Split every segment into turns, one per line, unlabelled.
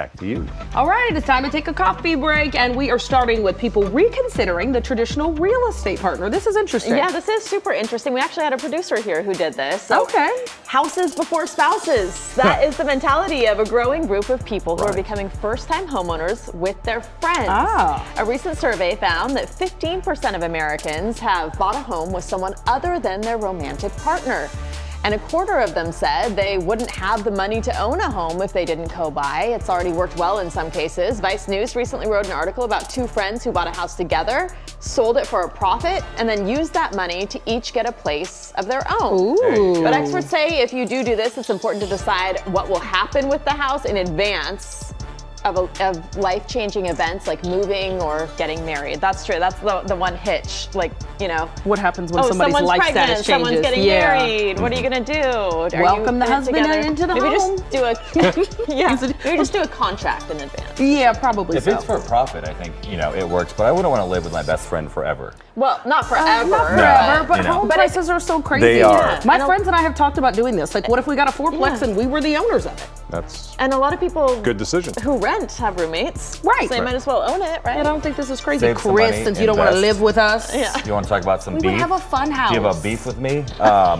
Back to you.
All right, it's time to take a coffee break, and we are starting with people reconsidering the traditional real estate partner. This is interesting.
Yeah, this is super interesting. We actually had a producer here who did this. So,
okay.
Houses before spouses. That is the mentality of a growing group of people who are becoming first-time homeowners with their friends. A recent survey found that 15% of Americans have bought a home with someone other than their romantic partner. And a quarter of them said they wouldn't have the money to own a home if they didn't co-buy. It's already worked well in some cases. Vice News recently wrote an article about two friends who bought a house together, sold it for a profit, and then used that money to each get a place of their own.
Ooh.
But experts say if you do this, it's important to decide what will happen with the house in advance of life-changing events like moving or getting married. That's true. That's the one hitch. Like, you know,
what happens when somebody's
someone's
life
pregnant,
status changes?
someone's getting married. What are you gonna do?
Welcome the husband into the
maybe
home.
Just do a maybe just do a contract in advance.
Yeah, probably.
If it's for a profit, I think it works. But I wouldn't want to live with my best friend forever.
Well, not forever.
Not forever, but
know.
home prices are so crazy.
They are.
My friends and I have talked about doing this. Like, what if we got a fourplex and we were the owners of it?
That's
And a lot of people
good decision.
who rent have roommates.
Right.
So they might as well own it, right?
I don't think this is crazy,
Save some
Chris,
money,
since you don't want to
invest.
live with us.
Yeah.
You want to talk about some
We
beef?
would have a fun house.
Do you have a beef with me?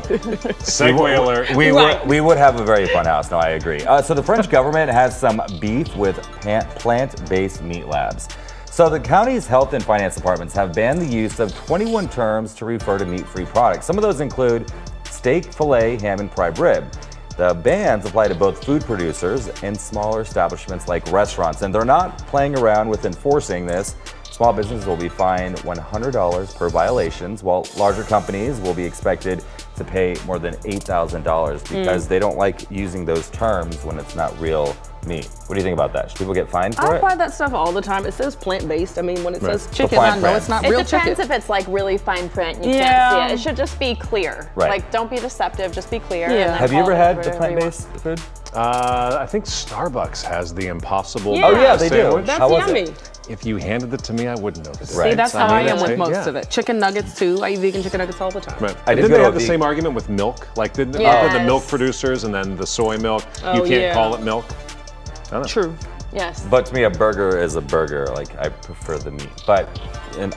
Segue alert.
We would have a very fun house. No, I agree. So the French government has some beef with plant-based meat labs. So the county's health and finance departments have banned the use of 21 terms to refer to meat-free products. Some of those include steak, filet, ham, and prime rib. The bans apply to both food producers and smaller establishments like restaurants, and they're not playing around with enforcing this. Small businesses will be fined $100 per violations, while larger companies will be expected to pay more than $8,000 because they don't like using those terms when it's not real meat. What do you think about that? Should people get fined for
I
it?
buy that stuff all the time. It says plant-based. I mean, when it says
The
chicken,
fine
I know
print.
it's not
It
real
depends
chicken.
if it's like really fine print. You
Yeah.
can't see it. It should just be clear.
Right.
Like, don't be deceptive. Just be clear.
Yeah.
And then
Have you
call
ever
it
had the
whatever you want.
plant-based food?
I think Starbucks has the Impossible.
Yeah.
Oh yeah, they do.
sandwich.
That's
How was
yummy.
it?
If you handed it to me, I wouldn't notice.
Right.
See, that's how I am with most
Yeah.
of it. Chicken nuggets too. I eat vegan chicken nuggets all the time.
Right.
I did
Didn't
go
they
to
have
a
the
ve-
same argument with milk? Like, didn't the
Yes.
milk producers and then the soy milk,
Oh,
you can't
yeah.
call it milk? I don't know.
True.
Yes.
But to me, a burger is a burger. Like, I prefer the meat. But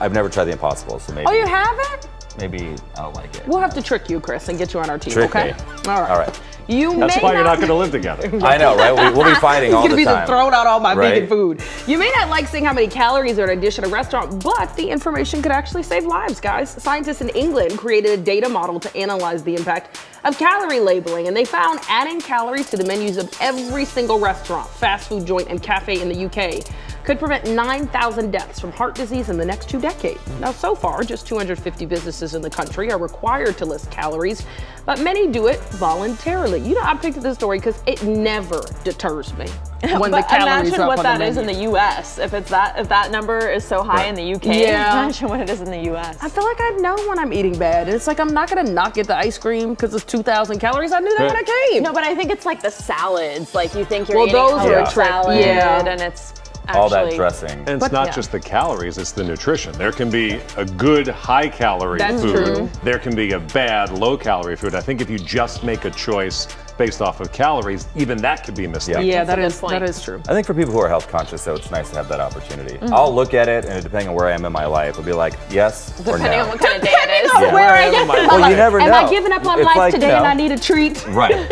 I've never tried the Impossible, so maybe.
Oh, you haven't?
Maybe I don't like it.
We'll have to trick you, Chris, and get you on our team.
Trick
okay.
me.
All right.
All right.
You
That's
may
why you're not
not
going to live together.
I know, right? We'll be fighting all
He's
the
gonna be
time.
throwing out all my
Right?
vegan food. You may not like seeing how many calories are in a dish at a restaurant, but the information could actually save lives, guys. Scientists in England created a data model to analyze the impact of calorie labeling, and they found adding calories to the menus of every single restaurant, fast food joint, and cafe in the UK could prevent 9,000 deaths from heart disease in the next 2 decades. Now, so far, just 250 businesses in the country are required to list calories, but many do it voluntarily. You know, I picked this story because it never deters me when the
But
calories
imagine
are
what
up on
that is in
menu.
the U.S. If that number is so high in the U.K.,
Yeah.
imagine what it is in the U.S.
I feel like I know when I'm eating bad. It's like I'm not gonna not get the ice cream because it's 2,000 calories. I knew that when I came.
No, but I think it's like the salads. Like you think you're
Well,
eating
those
a
are
whole
a trick.
salad,
Yeah.
and it's actually,
All that dressing.
And it's
But-
not
yeah.
just the calories, it's the nutrition. There can be a good high-calorie
That's
food.
true.
There can be a bad low-calorie food. I think if you just make a choice based off of calories, even that could be a mistake.
Yeah,
That's a good
that
point.
is true.
I think for people who are health conscious, though, it's nice to have that opportunity. I'll look at it, and depending on where I am in my life, I'll be like, yes or
depending
no.
on what kind of day it is.
Yeah.
Where I am.
Well, you never
Am
know.
I giving up on
It's
life
like,
today
you know,
and I need a treat?
Right.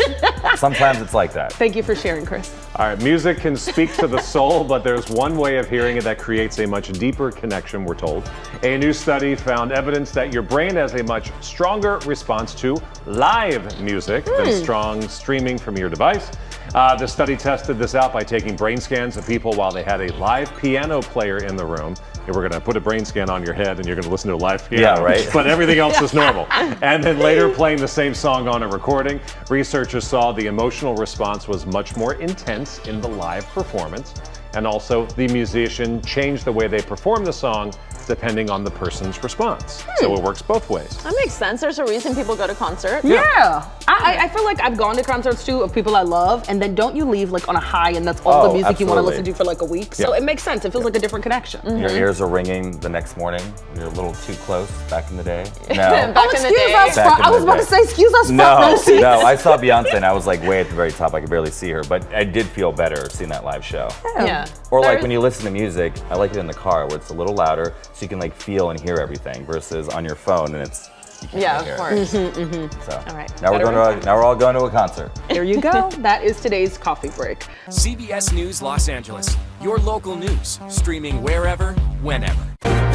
Sometimes it's like that.
Thank you for sharing, Chris.
All right, music can speak to the soul, but there's one way of hearing it that creates a much deeper connection, we're told. A new study found evidence that your brain has a much stronger response to live music than strong streaming from your device. The study tested this out by taking brain scans of people while they had a live piano player in the room. And we're going to put a brain scan on your head and you're going to listen to a live piano.
Yeah, right.
But everything else is normal. And then later playing the same song on a recording, researchers saw the emotional response was much more intense in the live performance. And also the musician changed the way they performed the song depending on the person's response. So it works both ways.
That makes sense. There's a reason people go to concerts.
Yeah. I feel like I've gone to concerts too of people I love, and then don't you leave like on a high and that's all the music you want to listen to for like a week? So it makes sense. It feels like a different connection.
Your ears are ringing the next morning. You're a little too close back in the day. No.
Back in the day.
I was about to say, excuse us,
No,
front row seats.
no, I saw Beyonce and I was like way at the very top. I could barely see her, but I did feel better seeing that live show.
Yeah.
Or like when you listen to music, I like it in the car where it's a little louder so you can like feel and hear everything versus on your phone and it's
Yeah, of course.
So
All right.
now we're all going to a concert.
There you go. That is today's coffee break.
CBS News Los Angeles, your local news, streaming wherever, whenever.